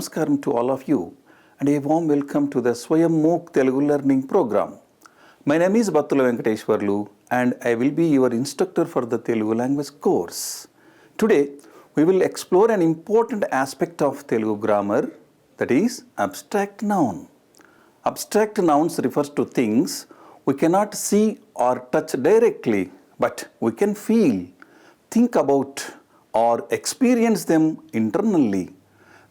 Namaskaram to all of you and a warm welcome to the Swayam Mook Telugu Learning Program. My name is Battula Venkateshwarlu and I will be your instructor for the Telugu language course. Today we will explore an important aspect of Telugu grammar, that is abstract noun. Abstract nouns refers to things we cannot see or touch directly, but we can feel, think about or experience them internally.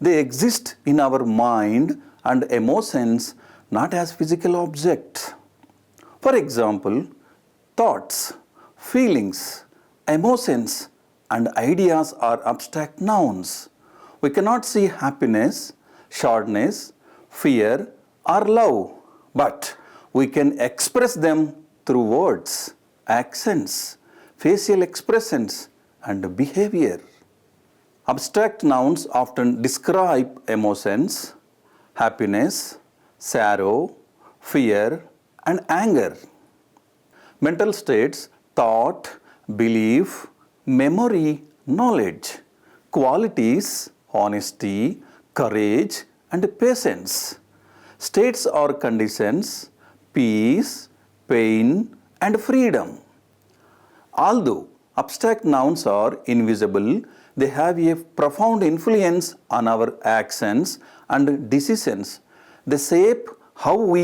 They exist in our mind and emotions, not as physical objects. For example, thoughts, feelings, emotions, and ideas are abstract nouns. We cannot see happiness, sadness, fear, or love, but we can express them through words, accents, facial expressions, and behavior. Abstract nouns often describe emotions, happiness, sorrow, fear, and anger. Mental states, thought, belief, memory, knowledge, qualities, honesty, courage, and patience. States or conditions, peace, pain, and freedom. Although abstract nouns are invisible, they have a profound influence on our actions and decisions. They shape how we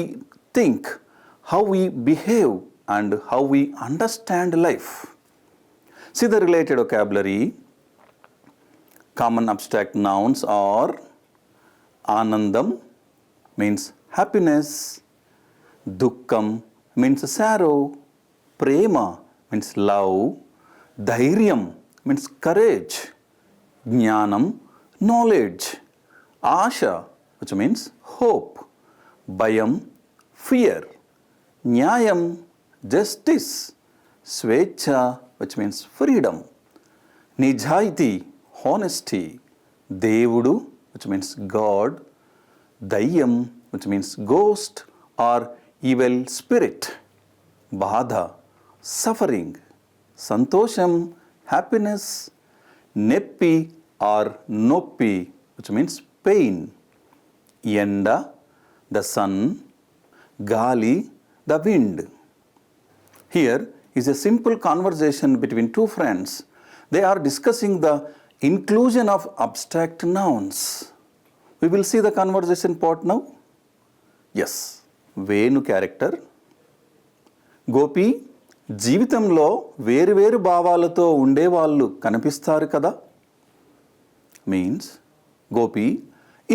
think, how we behave, and how we understand life. See the related vocabulary. Common abstract nouns are Anandam means happiness, Dukkam means sorrow, Prema means love, Dhairyam means courage, Jnanam knowledge, Asha which means hope, Bhayam fear, Nyayam justice, Svecha which means freedom, Nijaiti honesty, Devudu which means God, Dayyam which means ghost or evil spirit, Badha suffering, Santosham happiness, Neppi or Noppi which means pain, Yenda the sun, Gali the wind. Here is a simple conversation between two friends. They are discussing the inclusion of abstract nouns. We will see the conversation part now. Yes, Venu character. Gopi, జీవితంలో వేరు భావాలతో ఉండేవాళ్ళు కనిపిస్తారు కదా. Means Gopi,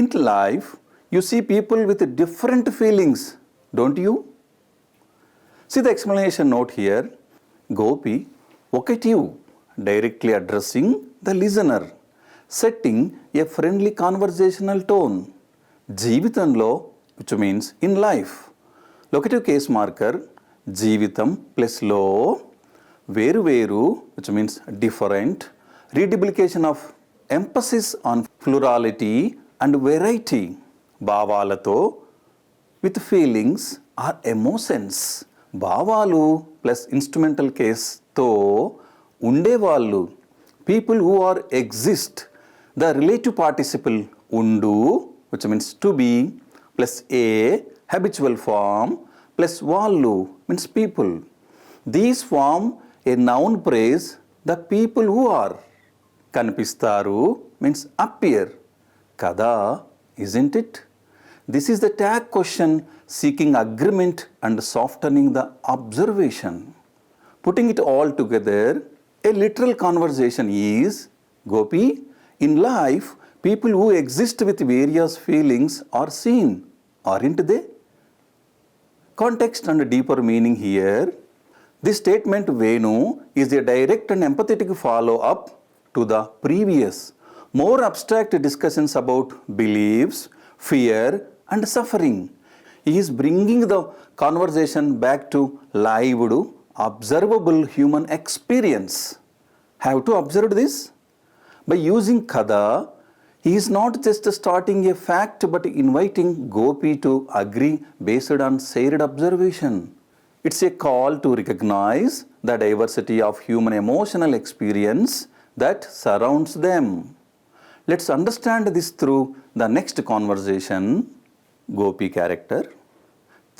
in life you see people with different feelings, don't you? See the explanation note here. Gopi, vocative, directly addressing the listener, setting a friendly conversational tone. జీవితంలో which means in life. Locative case marker, జీవితం plus లో, వేరు which means different, reduplication of emphasis on plurality and variety. భావాలతో with feelings or emotions. భావాలు plus instrumental కేస్తో ఉండేవాళ్ళు, people who are exist. The relative participle ఉండు which means to be plus a habitual form plus వాళ్ళు means people. These form a noun phrase, the people who are. కనిపిస్తారు means appear. కదా, isn't it? This is the tag question seeking agreement and softening the observation. Putting it all together, a literal conversation is, Gopi, in life, people who exist with various feelings are seen, aren't they? Context and deeper meaning here. This statement, Venu, is a direct and empathetic follow-up to the previous, more abstract discussions about beliefs, fear, and suffering. He is bringing the conversation back to lived, observable human experience. Have to observe this? By using Kada, he is not just starting a fact but inviting Gopi to agree based on shared observation. It's a call to recognize the diversity of human emotional experience that surrounds them. Let's understand this through the next conversation. Gopi character.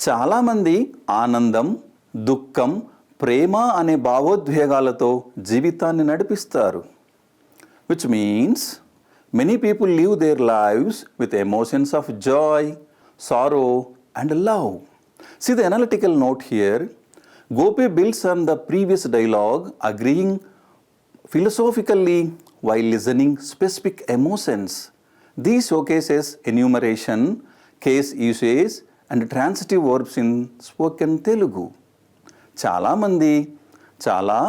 చాలామంది ఆనందం, దుఃఖం, ప్రేమ అనే భావోద్వేగాలతో జీవితాన్ని నడిపిస్తారు. Which means many people live their lives with emotions of joy, sorrow and love. See the analytical note here. Gopi builds on the previous dialogue, agreeing philosophically while listening specific emotions. These showcases enumeration, case usage and transitive verbs in spoken Telugu. చాలామంది, చాలా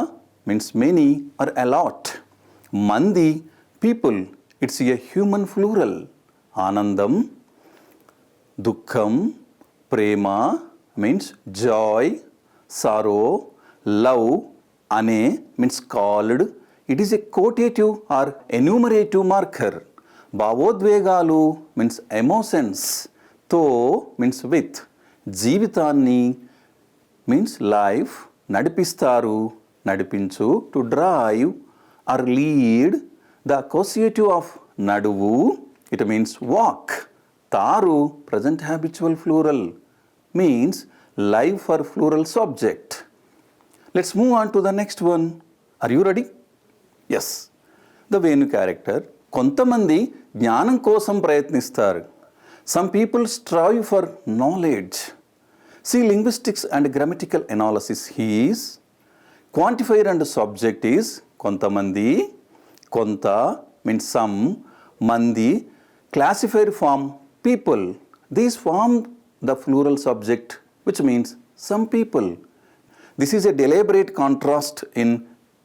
means many or a lot. మంది, people, it's a human plural. ఆనందం, దుఃఖం, ప్రేమ means joy, sorrow, love అనే means called. It is a quotative or enumerative marker. భావోద్వేగాలు means emotions, తో means with, జీవితాన్ని means life, నడిపిస్తారు, నడిపించు, to drive or lead. The causative of నడువు, it means walk. Tar, present habitual plural, means life for plural subject. Let's move on to the next one. Are you ready? Yes. The Venu character. కొంతమంది జ్ఞానం కోసం ప్రయత్నిస్తారు. Some people strive for knowledge. See linguistics and grammatical analysis is quantifier and subject is కొంతమంది, కొంత means some, మంది, classifier form people. These form the plural subject, which means some people. This is a deliberate contrast in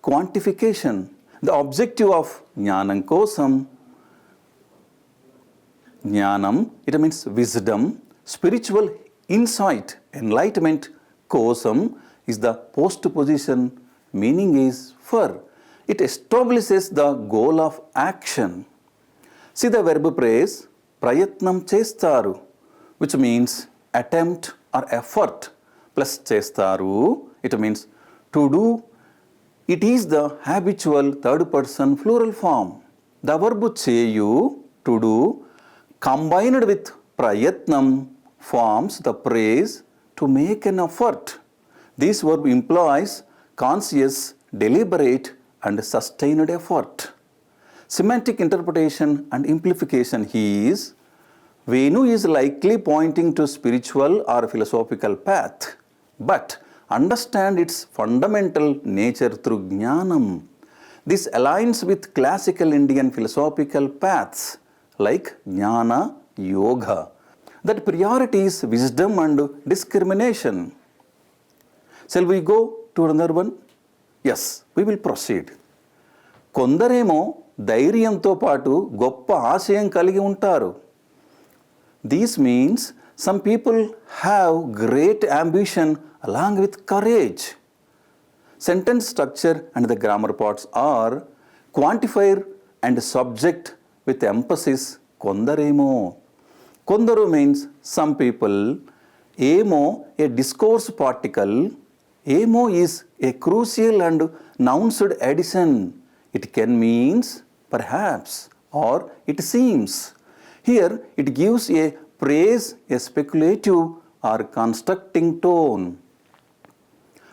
quantification. The objective of జ్ఞానం కోసం, జ్ఞానం, it means wisdom, spiritual insight, enlightenment కోసం is the post position, meaning is for. It establishes the goal of action. See the verb phrase, ప్రయత్నం చేస్తారు, which means attempt or effort, plus చేస్తారు, it means to do. It is the habitual third person plural form. The verb చేయు, to do, combined with prayatnam forms the phrase to make an effort. This verb implies conscious, deliberate and sustained effort. Semantic interpretation and implication is Venu is likely pointing to spiritual or philosophical path, but understand its fundamental nature through jnanam. This aligns with classical Indian philosophical paths like jnana, yoga, that priorities wisdom and discrimination. Shall we go to another one? Yes, we will proceed. కొందరేమో ధైర్యంతో పాటు గొప్ప ఆశయం కలిగి ఉంటారు. This means some people have great ambition along with courage. Sentence structure and the grammar parts are quantifier and subject with emphasis కొందరేమో. కొందరు means some people. ఏమో a discourse particle. ఏమో is a crucial and nounsed addition. It can means perhaps or it seems. Here it gives a praise, a speculative or constructing tone.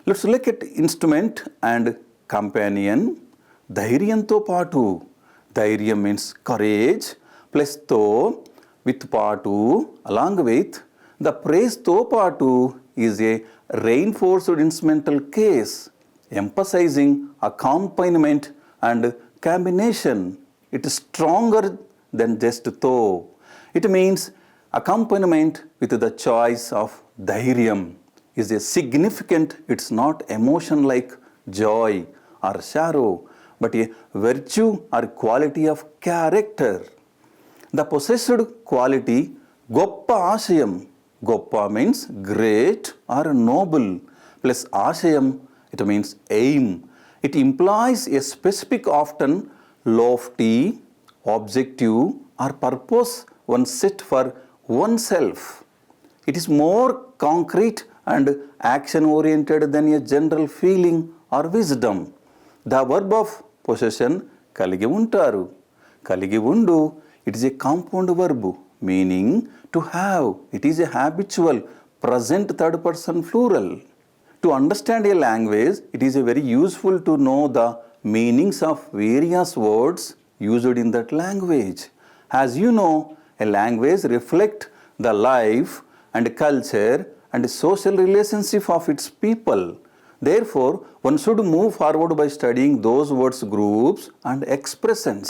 Let's look at instrument and companion. ధైర్యంతో పాటు, ధైర్యం means courage, plus తో with పాటు, along with. The praise తో పాటు is a reinforced instrumental case, emphasizing accompaniment and combination. It is stronger than just తో. It means accompaniment with the choice of dhairyam is a significant. It's not emotion like joy or sorrow, but a virtue or quality of character. The possessed quality, goppa ashayam. Goppa means great or noble, plus ashayam, it means aim. It implies a specific, often lofty, objective or purpose one set for oneself. It is more concrete and action oriented than a general feeling or wisdom. The verb of possession కలిగి ఉంటారు. కలిగి ఉండు, it is a compound verb meaning to have. It is a habitual present third person plural. To understand a language, it is a very useful to know the meanings of various words used in that language. As you know, a language reflects the life and culture and social relationship of its people. Therefore, one should move forward by studying those words groups and expressions.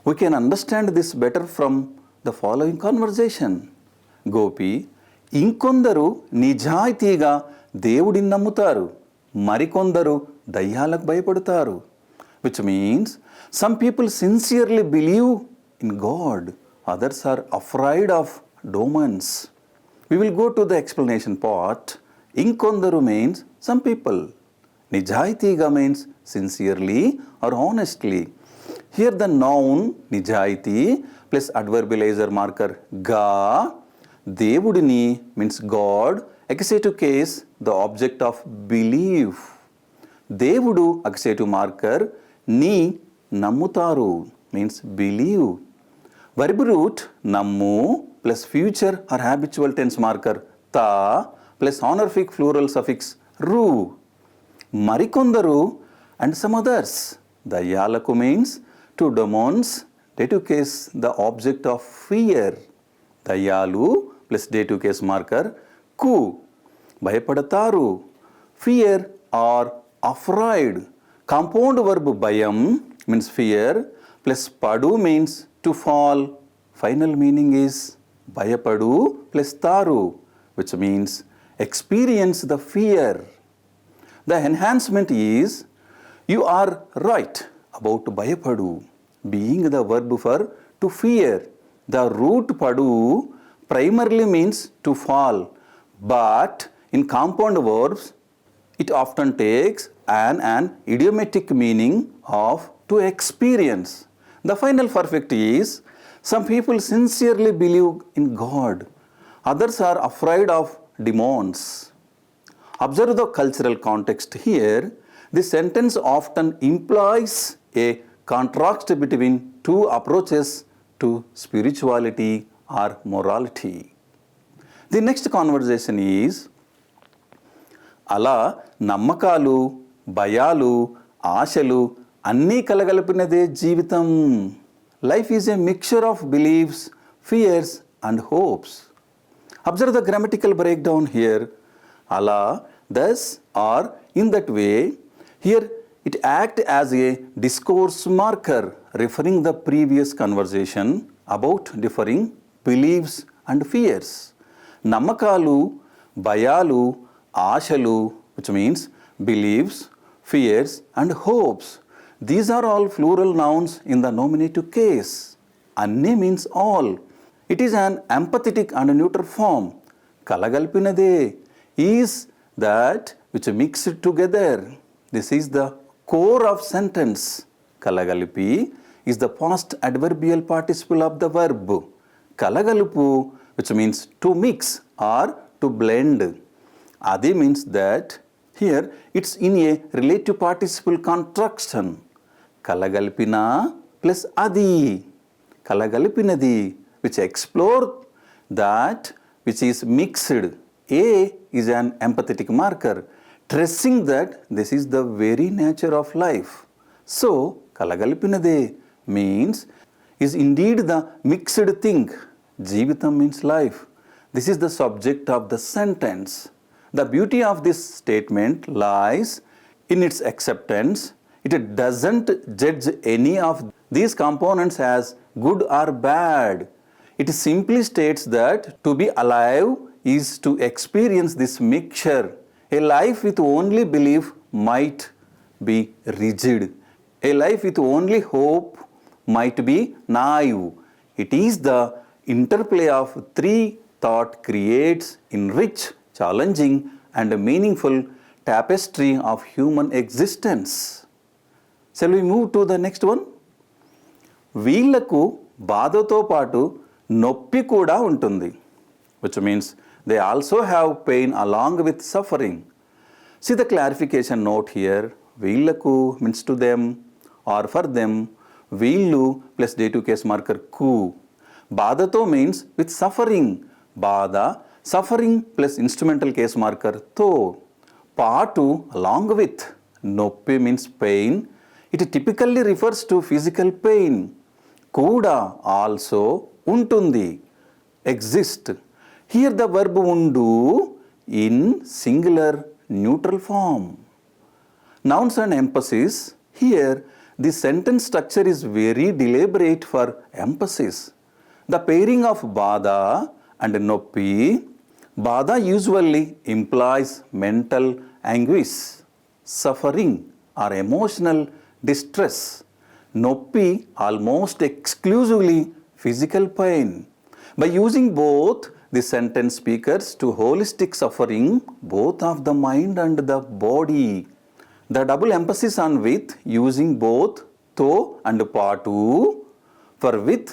We can understand this better from the following conversation. Gopi, ఇంకొందరు నిజాయితీగా దేవుడిని నమ్ముతారు, మరికొందరు దయ్యాలకు భయపడతారు. Which means some people sincerely believe in God, others are afraid of demons. We will go to the explanation part. ఇంకొందరు means some people. నిజాయితీగా means sincerely or honestly. Here the noun నిజాయితీ plus adverbializer marker గా, దేవుడిని means God, accusative case the object of belief. దేవుడు accusative marker, నీ నమ్ముతారు means believe. Verb root నమ్ము plus future or habitual tense marker తా plus honorific plural suffix రు. మరికొందరు and some others. దయ్యాలకు means to demons, dative case the object of fear. దయ్యాలు plus dative case marker కు, భయపడతారు fear or afraid. Compound verb భయం means fear plus పడు means to fall. Final meaning is భయపడు plus tar, which means experience the fear. The enhancement is you are right about భయపడు being the verb for to fear. The root పడు primarily means to fall, but in compound verbs it often takes an idiomatic meaning of to experience. The final perfect is some people sincerely believe in God, others are afraid of demons. Observe the cultural context here. This sentence often implies a contrast between two approaches to spirituality or morality. The next conversation is అలా నమ్మకాలు, భయాలు, ఆశలు అన్నీ కలగలిపినదే జీవితం. Life is a mixture of beliefs, fears and hopes. Observe the grammatical breakdown here. అలా, thus, or in that way. Here it acts as a discourse marker referring the previous conversation about differing beliefs and fears. నమ్మకాలు, భయాలు, ఆశలు, which means beliefs, fears and hopes. These are all plural nouns in the nominative case. అన్నీ means all. It is an empathetic and neutral form. కలగలిపినదే is that which mixed together. This is the core of sentence. కలగలిపి is the past adverbial participle of the verb. కలగలుపు, which means to mix or to blend. Adi means that here it's in a relative participle construction. Kalagalpina plus adi. Kalagalpinadi, which explore that which is mixed. A is an empathetic marker, stressing that this is the very nature of life. So, kalagalpinade means is indeed the mixed thing. Jeevitam means life. This is the subject of the sentence. The beauty of this statement lies in its acceptance. It doesn't judge any of these components as good or bad. It simply states that to be alive is to experience this mixture. A life with only belief might be rigid. A life with only hope might be naive. It is the interplay of three thought creates enrich, challenging and meaningful tapestry of human existence. Shall we move to the next one? వీళ్లకు బాధతో పాటు నొప్పి కూడా ఉంటుంది, which means they also have pain along with suffering. See the clarification note here. వీళ్లకు means to them or for them వీళ్ళు plus day to case marker కు. బాధతో మీన్స్ విత్ సఫరింగ్, బాధ suffering plus instrumental case marker తో. పాటు along with, నొప్పి means pain, it typically refers to physical pain. కూడా also ఉంటుంది, ఎగ్జిస్ట్. హియర్ ద వర్బ్ ఉండు in singular neutral form. Nouns and emphasis. Here the sentence structure is very deliberate for emphasis. The pairing of bada and noppi. Bada usually implies mental anguish, suffering or emotional distress. Noppi almost exclusively physical pain. By using both, the sentence speaks to holistic suffering both of the mind and the body. The double emphasis on with, using both to and patu for with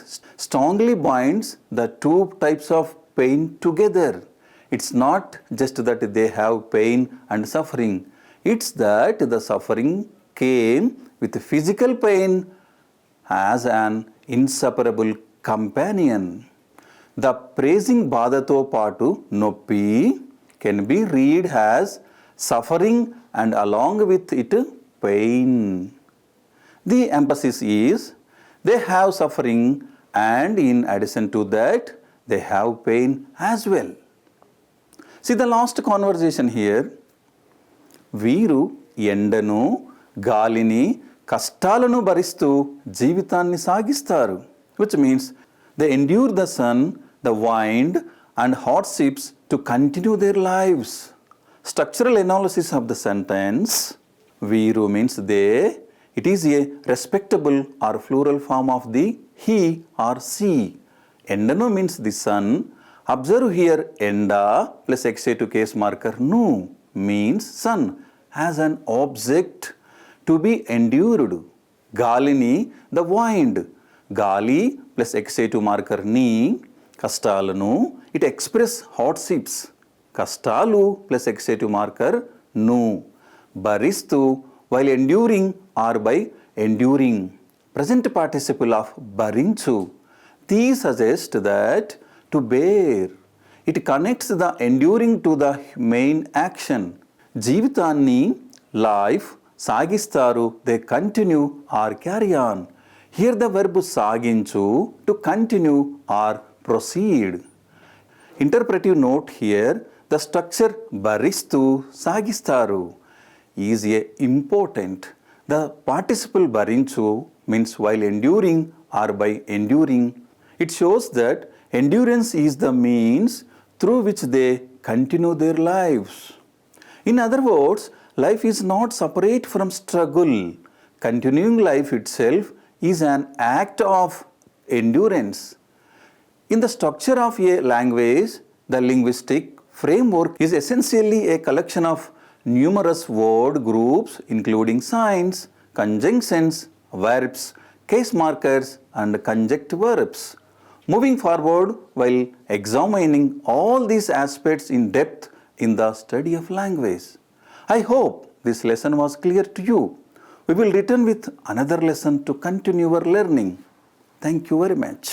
strongly binds the two types of pain together. It's not just that they have pain and suffering, it's that the suffering came with physical pain as an inseparable companion. The praising బాధతో పాటు నొప్పి can be read as suffering and along with it pain. The emphasis is they have suffering and in addition to that they have pain as well. See the last conversation here. వీరు ఎండను గాలిని కష్టాలను భరిస్తూ జీవితాన్ని సాగిస్తారు, which means they endure the sun, the wind and hardships to continue their lives. Structural analysis of the sentence. Veeru means they. It is a respectable or plural form of the he or she. Endanu means the sun. Observe here enda plus ex2 case marker nu means sun as an object to be endured. Galini the wind. Gali plus ex2 marker ni కష్టాలను, it express hardships. కష్టాలు plus x two marker ను భరిస్తూ while enduring or by enduring. Present participle of భరించు. These suggest that to bear. It connects the enduring to the main action. జీవితాన్ని life సాగిస్తారు, they continue or carry on. Here the verb సాగించు to continue or proceed. Interpretive note here, the structure భరిస్తూ సాగిస్తారు is a important. The participle భరించు means while enduring or by enduring. It shows that endurance is the means through which they continue their lives. In other words, life is not separate from struggle. Continuing life itself is an act of endurance. In the structure of a language, the linguistic framework is essentially a collection of numerous word groups including signs, conjunctions, verbs, case markers and conjunct verbs. Moving forward, while examining all these aspects in depth in the study of language, I hope this lesson was clear to you. We will return with another lesson to continue our learning. Thank you very much.